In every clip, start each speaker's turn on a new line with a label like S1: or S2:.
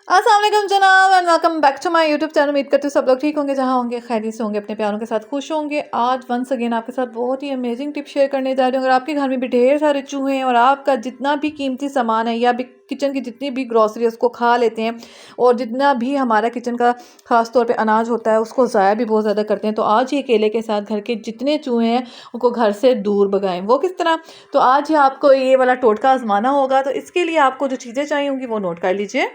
S1: अस्सलाम वालेकुम जनाब and welcome back to my YouTube channel. उम्मीद करती हूँ सब लोग ठीक होंगे, जहाँ होंगे खैरियत से होंगे, अपने प्यारों के साथ खुश होंगे। आज वंस अगेन आपके साथ बहुत ही अमेजिंग टिप शेयर करने जा रही हूँ। अगर आपके घर में भी ढेर सारे चूहे हैं और आपका जितना भी कीमती सामान है या भी किचन की जितनी भी ग्रॉसरी है उसको खा लेते हैं, और जितना भी हमारा किचन का खास तौर पे अनाज होता है उसको ज़ाया भी बहुत ज़्यादा करते हैं, तो आज ये केले के साथ घर के जितने चूहे हैं उनको घर से दूर भगाएं। वो किस तरह? तो आज ही आपको ये वाला टोटका आजमाना होगा। तो इसके लिए आपको जो चीज़ें चाहिए होंगी वो नोट कर लीजिए।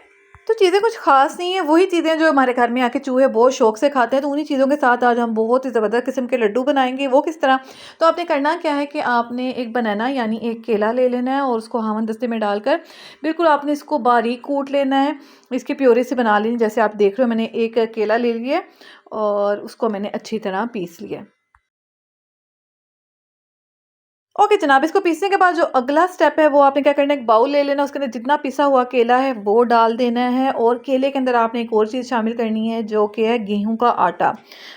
S1: तो चीज़ें कुछ खास नहीं है, वही चीज़ें जो हमारे घर में आके चूहे बहुत शौक से खाते हैं, तो उन्हीं चीज़ों के साथ आज हम बहुत ही ज़बरदस्त किस्म के लड्डू बनाएंगे। वो किस तरह? तो आपने करना क्या है कि आपने एक बनाना यानी एक केला ले लेना है और उसको हावन दस्ते में डालकर बिल्कुल आपने इसको बारीक कूट लेना है। इसकी प्योरी से बना लेनी। जैसे आप देख रहे हो मैंने एक केला ले लिया और उसको मैंने अच्छी तरह पीस लिया। ओके जनाब, इसको पीसने के बाद जो अगला स्टेप है वो आपने क्या करना है, एक बाउल ले लेना, उसके अंदर जितना पिसा हुआ केला है वो डाल देना है, और केले के अंदर आपने एक और चीज़ शामिल करनी है जो कि है गेहूं का आटा।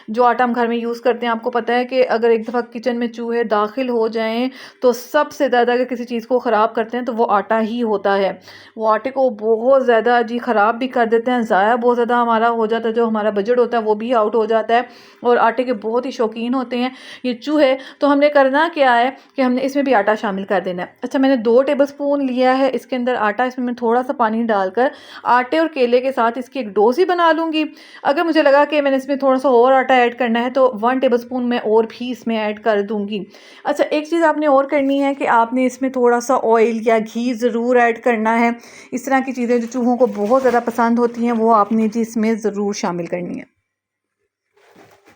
S1: जो आटा हम घर में यूज़ करते हैं, आपको पता है कि अगर एक दफ़ा किचन में चूहे दाखिल हो जाएं तो सबसे ज़्यादा अगर किसी चीज़ को ख़राब करते हैं तो वो आटा ही होता है। वो आटे को बहुत ज़्यादा जी ख़राब भी कर देते हैं, ज़ाया बहुत ज़्यादा हमारा हो जाता है, जो हमारा बजट होता है वो भी आउट हो जाता है, और आटे के बहुत ही शौकीन होते हैं ये चूहे। तो हमने करना क्या है कि हमने इसमें भी आटा शामिल कर देना है। अच्छा, मैंने 2 टेबलस्पून लिया है इसके अंदर आटा। इसमें मैं थोड़ा सा पानी डालकर आटे और केले के साथ इसकी एक डो सी बना लूँगी। अगर मुझे लगा कि मैंने इसमें थोड़ा सा और आटा ऐड करना है तो 1 टेबलस्पून मैं और भी इसमें ऐड कर दूँगी। अच्छा, एक चीज़ आपने और करनी है कि आपने इसमें थोड़ा सा ऑयल या घी ज़रूर ऐड करना है। इस तरह की चीज़ें जो चूहों को बहुत ज़्यादा पसंद होती हैं वो आपने जी इसमें ज़रूर शामिल करनी है।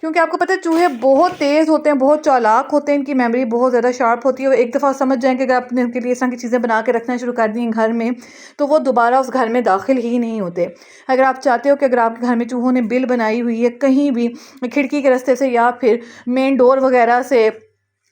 S1: क्योंकि आपको पता है चूहे बहुत तेज़ होते हैं, बहुत चालाक होते हैं, इनकी मेमोरी बहुत ज़्यादा शार्प होती है। वो एक दफ़ा समझ जाएँ कि अगर आपने उनके लिए इस तरह की चीज़ें बना के रखना शुरू कर दी हैं घर में, तो वो दोबारा उस घर में दाखिल ही नहीं होते। अगर आप चाहते हो कि अगर आपके घर में चूहों ने बिल बनाई हुई है कहीं भी, खिड़की के रास्ते से या फिर मेन डोर वगैरह से,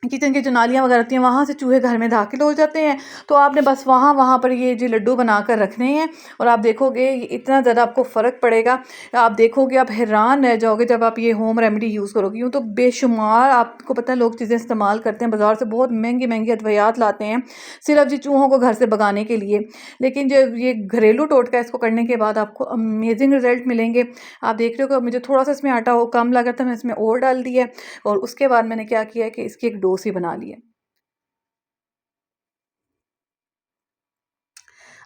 S1: किचन की जो नालियाँ वगैरह होती हैं वहाँ से चूहे घर में दाखिल हो जाते हैं, तो आपने बस वहाँ वहाँ पर ये जो लड्डू बनाकर रखने हैं, और आप देखोगे ये इतना ज़्यादा आपको फ़र्क पड़ेगा। आप देखोगे, आप हैरान रह जाओगे जब आप ये होम रेमेडी यूज़ करोगे। यूँ तो बेशुमार आपको पता है लोग चीज़ें इस्तेमाल करते हैं, बाज़ार से बहुत महंगी महंगी अद्वियात लाते हैं सिर्फ जी चूहों को घर से भगाने के लिए, लेकिन जो ये घरेलू टोटका है इसको करने के बाद आपको अमेजिंग रिजल्ट मिलेंगे। आप देख रहे हो कि मुझे थोड़ा सा इसमें आटा कम लगा था, मैं इसमें और डाल दिया, और उसके बाद मैंने क्या किया कि इसकी एक डो सी बना ली है।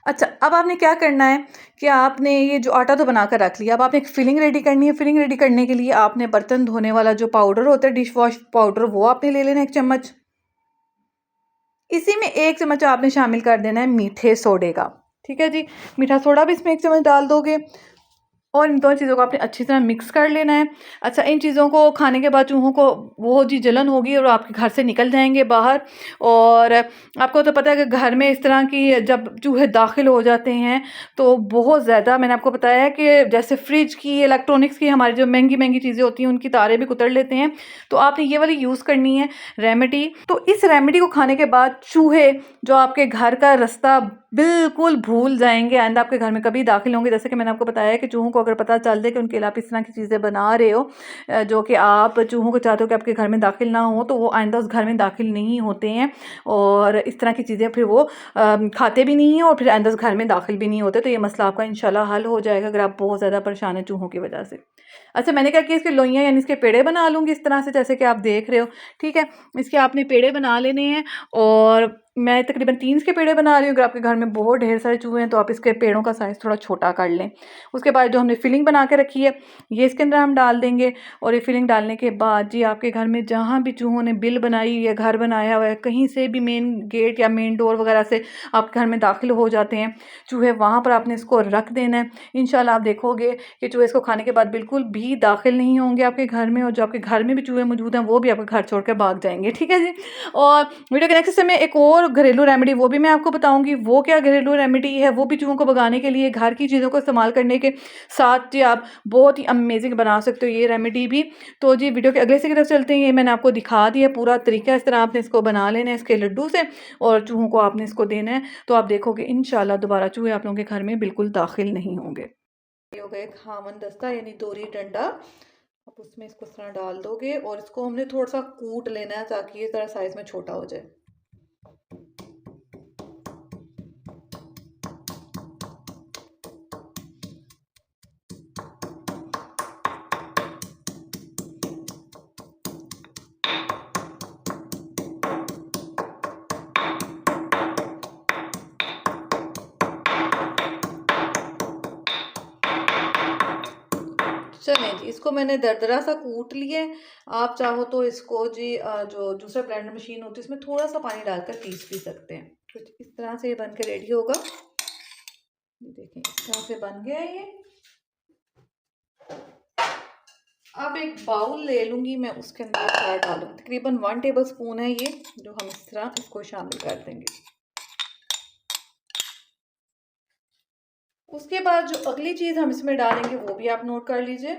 S1: अच्छा, अब आपने क्या करना है कि आपने ये जो आटा तो बनाकर रख लिया, अब आपने एक फिलिंग रेडी करनी है। फिलिंग रेडी करने के लिए आपने बर्तन धोने वाला जो पाउडर होता है, डिश वॉश पाउडर, वो आपने ले लेना है 1 चम्मच। इसी में 1 चम्मच आपने शामिल कर देना है मीठे सोडे का। ठीक है जी, मीठा सोडा भी इसमें 1 चम्मच डाल दोगे, और इन दोनों चीज़ों को आपने अच्छी तरह मिक्स कर लेना है। अच्छा, इन चीज़ों को खाने के बाद चूहों को वो जी जलन होगी और आपके घर से निकल जाएँगे बाहर। और आपको तो पता है कि घर में इस तरह की जब चूहे दाखिल हो जाते हैं तो बहुत ज़्यादा, मैंने आपको बताया है कि जैसे फ्रिज की, इलेक्ट्रॉनिक्स की हमारी जो महंगी-महंगी चीज़ें होती हैं उनकी तारें भी कुतर लेते हैं। तो आपने ये वाली यूज़ करनी है रेमेडी। तो इस रेमेडी को खाने के बाद चूहे जो आपके घर का रास्ता बिल्कुल भूल जाएँगे, आइंदा आपके घर में कभी दाखिल होंगे। जैसे कि मैंने आपको बताया कि चूहों को अगर पता चल जाए कि उनके लिए आप इस तरह की चीज़ें बना रहे हो, जो कि आप चूहों को चाहते हो कि आपके घर में दाखिल ना हो, तो वो आइंदा उस घर में दाखिल नहीं होते हैं, और इस तरह की चीज़ें फिर वो खाते भी नहीं हैं और फिर आइंदा उस घर में दाखिल भी नहीं होते। तो ये मसला आपका इंशाल्लाह हल हो जाएगा अगर आप बहुत ज़्यादा परेशान हैं चूहों की वजह से। अच्छा, मैंने क्या किया, इसके लोइयाँ यानी इसके पेड़े बना लूँगी इस तरह से जैसे कि आप देख रहे हो। ठीक है, इसके आपने पेड़े बना लेने हैं, और मैं तकरीबन 3 इसके पेड़े बना रही हूँ। अगर आपके घर में बहुत ढेर सारे चूहे हैं तो आप इसके पेड़ों का साइज़ थोड़ा छोटा कर लें। उसके बाद जो हमने फिलिंग बना के रखी है ये इसके अंदर हम डाल देंगे, और ये फिलिंग डालने के बाद जी आपके घर में जहाँ भी चूहों ने बिल बनाई या घर बनाया हुआ है, कहीं से भी मेन गेट या मेन डोर वगैरह से आपके घर में दाखिल हो जाते हैं चूहे, वहाँ पर आपने इसको रख देना है। इंशाल्लाह आप देखोगे कि चूहे इसको खाने के बाद बिल्कुल भी दाखिल नहीं होंगे आपके घर में, और जो आपके घर में भी चूहे मौजूद हैं वो भी आपका घर छोड़कर भाग जाएंगे। ठीक है जी। और वीडियो के नेक्स्ट में एक और घरेलू रेमेडी वो भी मैं आपको बताऊंगी। वो क्या घरेलू रेमेडी है, वो भी चूहों को भगाने के लिए घर की चीज़ों को इस्तेमाल करने के साथ जी आप बहुत ही अमेजिंग बना सकते हो ये रेमेडी भी। तो जी वीडियो के अगले से की तरफ चलते हैं। ये मैंने आपको दिखा दिया पूरा तरीका, इस तरह आपने इसको बना लेना है इसके लड्डू से, और चूहों को आपने इसको देना है, तो आप देखोगे इंशाल्लाह दोबारा चूहे आप लोगों के घर में बिल्कुल दाखिल नहीं होंगे। ये हो गया एक खामन दस्ता यानी दोरी डंडा, आप उसमें इसको इस तरह डाल दोगे, और इसको हमने थोड़ा सा कूट लेना है ताकि ये ज़रा साइज़ में छोटा हो जाए। चलें जी, इसको मैंने दरदरा सा कूट लिया है। आप चाहो तो इसको जी जो जूसर ब्लेंडर मशीन होती है इसमें थोड़ा सा पानी डालकर पीस भी सकते हैं। कुछ इस तरह से ये बन के रेडी होगा। ये देखें इस तरह से बन गया है ये। अब एक बाउल ले लूँगी मैं, उसके अंदर क्या डालूँगी, तकरीबन 1 टेबल स्पून है ये, जो हम इस तरह इसको शामिल कर देंगे। उसके बाद जो अगली चीज़ हम इसमें डालेंगे वो भी आप नोट कर लीजिए।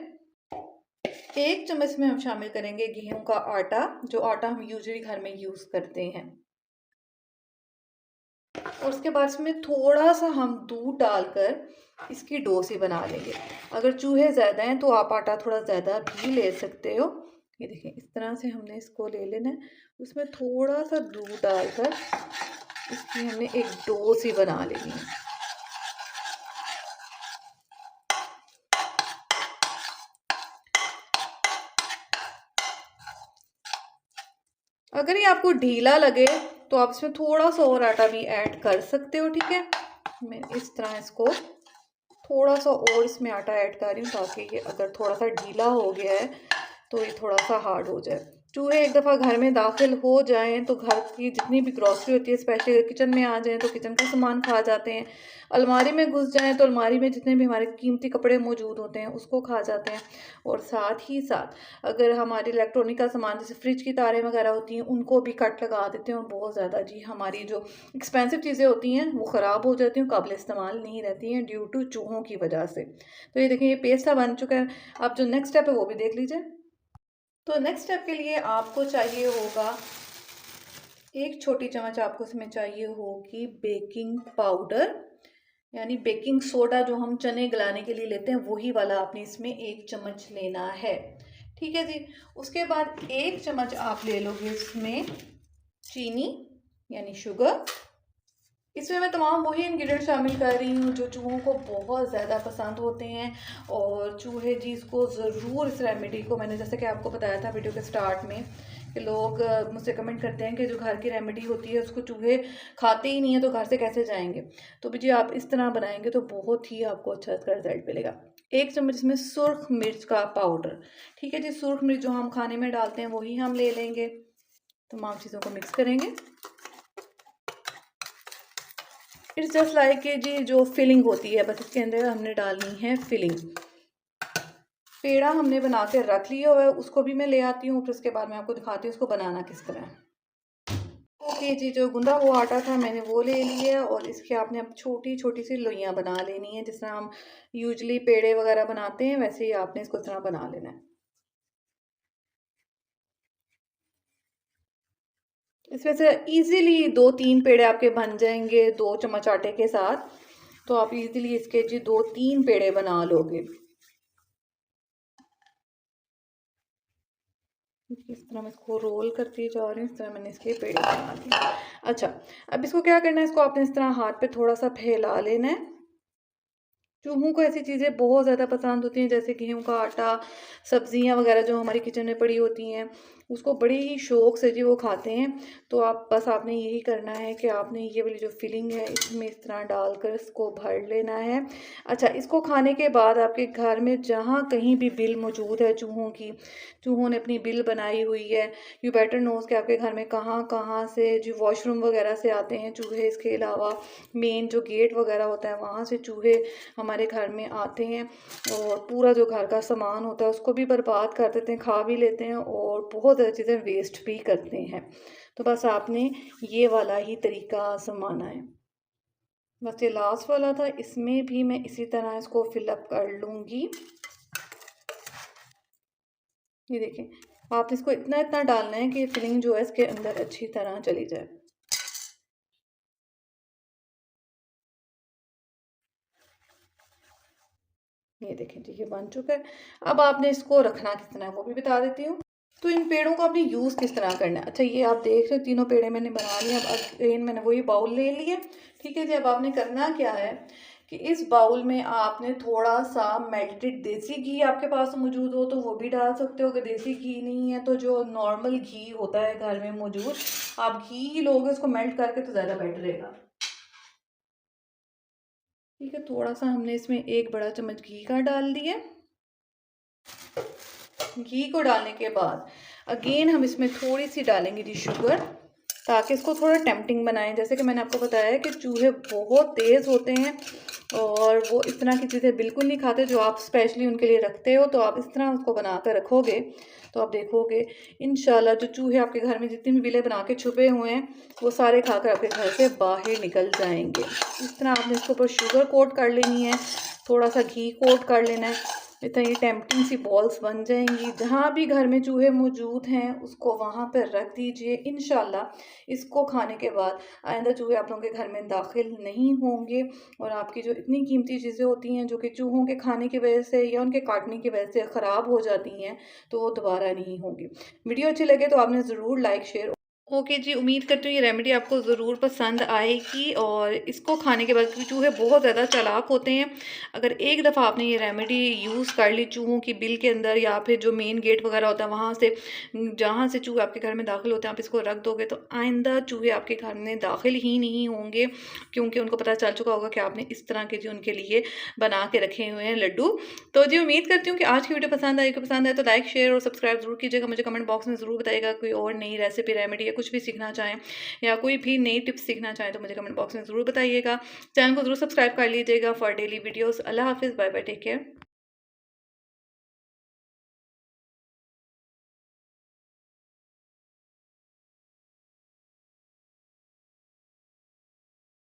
S1: 1 चम्मच में हम शामिल करेंगे गेहूं का आटा, जो आटा हम यूजुअली घर में यूज़ करते हैं। और उसके बाद इसमें थोड़ा सा हम दूध डालकर इसकी डो सी बना लेंगे। अगर चूहे ज़्यादा हैं तो आप आटा थोड़ा ज़्यादा भी ले सकते हो। ये देखें इस तरह से हमने इसको ले लेना है। उसमें थोड़ा सा दूध डालकर इसकी हमने एक डो सी बना लेनी है। अगर ये आपको ढीला लगे तो आप इसमें थोड़ा सा और आटा भी ऐड कर सकते हो, ठीक है। मैं इस तरह इसको थोड़ा सा और इसमें आटा ऐड कर रही हूँ ताकि ये अगर थोड़ा सा ढीला हो गया है तो ये थोड़ा सा हार्ड हो जाए। चूहे एक दफ़ा घर में दाखिल हो जाएं तो घर की जितनी भी ग्रॉसरी होती है, स्पेशली अगर किचन में आ जाएं तो किचन का सामान खा जाते हैं। अलमारी में घुस जाएं तो अलमारी में जितने भी हमारे कीमती कपड़े मौजूद होते हैं उसको खा जाते हैं। और साथ ही साथ अगर हमारे इलेक्ट्रॉनिक का सामान जैसे फ्रिज की तारें वगैरह होती हैं उनको भी कट लगा देते हैं और बहुत ज़्यादा जी हमारी जो एक्सपेंसिव चीज़ें होती हैं वो ख़राब हो जाती हैं, काबिल इस्तेमाल नहीं रहती हैं ड्यू टू चूहों की वजह से। तो ये देखिए ये पेस्ट सा बन चुका है। अब जो नेक्स्ट स्टेप है वो भी देख लीजिए। तो नेक्स्ट स्टेप के लिए आपको चाहिए होगा 1 छोटी चम्मच, आपको इसमें चाहिए होगी बेकिंग पाउडर, यानी बेकिंग सोडा जो हम चने गलाने के लिए लेते हैं वही वाला आपने इसमें 1 चम्मच लेना है, ठीक है जी। उसके बाद 1 चम्मच आप ले लोगे इसमें चीनी यानी शुगर। इसमें मैं तमाम वही इंग्रेडिएंट शामिल कर रही हूँ जो चूहों को बहुत ज़्यादा पसंद होते हैं और चूहे जी इसको ज़रूर, इस रेमेडी को, मैंने जैसे कि आपको बताया था वीडियो के स्टार्ट में कि लोग मुझसे कमेंट करते हैं कि जो घर की रेमेडी होती है उसको चूहे खाते ही नहीं है तो घर से कैसे जाएंगे। तो भी जी आप इस तरह बनाएंगे तो बहुत ही आपको अच्छा इसका रिजल्ट मिलेगा। 1 चम्मच इसमें सुर्ख मिर्च का पाउडर, ठीक है जी। सुर्ख मिर्च जो हम खाने में डालते हैं वही हम ले लेंगे। तमाम चीज़ों को मिक्स करेंगे। इट्स जस्ट लाइक कि जी जो फिलिंग होती है बस इसके अंदर हमने डालनी है फिलिंग। पेड़ा हमने बना के रख लिया हुआ है, उसको भी मैं ले आती हूँ, फिर उसके बाद मैं आपको दिखाती हूँ उसको बनाना किस तरह है। ओके जी, जो गूंदा हुआ आटा था मैंने वो ले लिया और इसके आपने अब छोटी छोटी सी लोइयाँ बना लेनी है, जिस तरह हम यूजली पेड़े वगैरह बनाते हैं वैसे ही आपने इसको इस तरह बना लेना है। इसमें से इजीली 2-3 पेड़े आपके बन जाएंगे 2 चम्मच आटे के साथ। तो आप इजीली इसके जी 2-3 पेड़े बना लोगे। इस तरह मैं इसको रोल करती जा रही हूँ, इस तरह मैंने इसके पेड़े बना दिए। अच्छा, अब इसको क्या करना है, इसको आपने इस तरह हाथ पे थोड़ा सा फैला लेना है। चूहों को ऐसी चीज़ें बहुत ज़्यादा पसंद होती हैं जैसे गेहूं का आटा, सब्जियां वगैरह जो हमारी किचन में पड़ी होती हैं उसको बड़े ही शौक से जी वो खाते हैं। तो आप बस आपने यही करना है कि आपने ये वाली जो फिलिंग है इसमें इस तरह डालकर इसको भर लेना है। अच्छा, इसको खाने के बाद आपके घर में जहाँ कहीं भी बिल मौजूद है चूहों की, चूहों ने अपनी बिल बनाई हुई है, यू बेटर नोज कि आपके घर में कहाँ कहाँ से जो वॉशरूम वगैरह से आते हैं चूहे, इसके अलावा मेन जो गेट वगैरह होता है वहाँ से चूहे हमारे घर में आते हैं और पूरा जो घर का सामान होता है उसको भी बर्बाद कर देते हैं, खा भी लेते हैं और बहुत ज़्यादा चीज़ें वेस्ट भी करते हैं। तो बस आपने ये वाला ही तरीका आजमाना है। बस ये लास्ट वाला था, इसमें भी मैं इसी तरह इसको फिलअप कर लूँगी। ये देखें, आप इसको इतना इतना डालना है कि फिलिंग जो है इसके अंदर अच्छी तरह चली जाए। ये देखें जी, ये बन चुका है। अब आपने इसको रखना किस तरह है वो भी बता देती हूँ। तो इन पेड़ों को आपने यूज़ किस तरह करना है। अच्छा, ये आप देख रहे हो तीनों पेड़े मैंने बना लिए। अब अगेन मैंने वही बाउल ले लिया, ठीक है जी। अब आपने करना क्या है कि इस बाउल में आपने थोड़ा सा मेल्टेड देसी घी, आपके पास मौजूद हो तो वो भी डाल सकते हो। अगर देसी घी नहीं है तो जो नॉर्मल घी होता है घर में मौजूद, आप घी ही लोगे उसको मेल्ट करके तो ज़्यादा बेटर रहेगा, ठीक है। थोड़ा सा हमने इसमें 1 बड़ा चम्मच घी का डाल दिया। घी को डालने के बाद अगेन हम इसमें थोड़ी सी डालेंगे जी शुगर, ताकि इसको थोड़ा टेम्पटिंग बनाएं। जैसे कि मैंने आपको बताया कि चूहे बहुत तेज़ होते हैं और वो इस तरह की चीज़ें बिल्कुल नहीं खाते जो आप स्पेशली उनके लिए रखते हो। तो आप इस तरह उसको बना कर रखोगे तो आप देखोगे इंशाल्लाह जो चूहे आपके घर में जितने भी बिले बना के छुपे हुए हैं वो सारे खाकर आपके घर से बाहर निकल जाएंगे। इस तरह आपने इसके ऊपर शुगर कोट कर लेनी है, थोड़ा सा घी कोट कर लेना है। इतना ये टेम्पटिंग सी बॉल्स बन जाएंगी। जहाँ भी घर में चूहे मौजूद हैं उसको वहाँ पर रख दीजिए। इंशाल्लाह इसको खाने के बाद आइंदा चूहे आप लोगों के घर में दाखिल नहीं होंगे और आपकी जो इतनी कीमती चीज़ें होती हैं जो कि चूहों के खाने की वजह से या उनके काटने की वजह से ख़राब हो जाती हैं तो वो दोबारा नहीं होंगी। वीडियो अच्छी लगे तो आपने ज़रूर लाइक शेयर। ओके जी, उम्मीद करती हूँ ये रेमेडी आपको ज़रूर पसंद आएगी। और इसको खाने के बाद, क्योंकि चूहे बहुत ज़्यादा चालाक होते हैं, अगर एक दफ़ा आपने ये रेमेडी यूज़ कर ली चूहों की बिल के अंदर या फिर जो मेन गेट वगैरह होता है वहाँ से, जहाँ से चूहे आपके घर में दाखिल होते हैं, आप इसको रख दोगे तो आइंदा चूहे आपके घर में दाखिल ही नहीं होंगे, क्योंकि उनको पता चल चुका होगा कि आपने इस तरह के जी उनके लिए बना के रखे हुए हैं लड्डू। तो जी उम्मीद करती हूँ कि आज की वीडियो पसंद आए। पसंद आए तो लाइक शेयर और सब्सक्राइब जरूर कीजिएगा। मुझे कमेंट बॉक्स में ज़रूर बताइएगा कोई और नई रेसिपी, रेमेडी या कुछ भी सीखना चाहें या कोई भी नई टिप्स सीखना चाहें तो मुझे कमेंट बॉक्स में ज़रूर बताइएगा। चैनल को ज़रूर सब्सक्राइब कर लीजिएगा फॉर डेली वीडियोस। अल्लाह हाफिज़, बाय बाय, टेक केयर।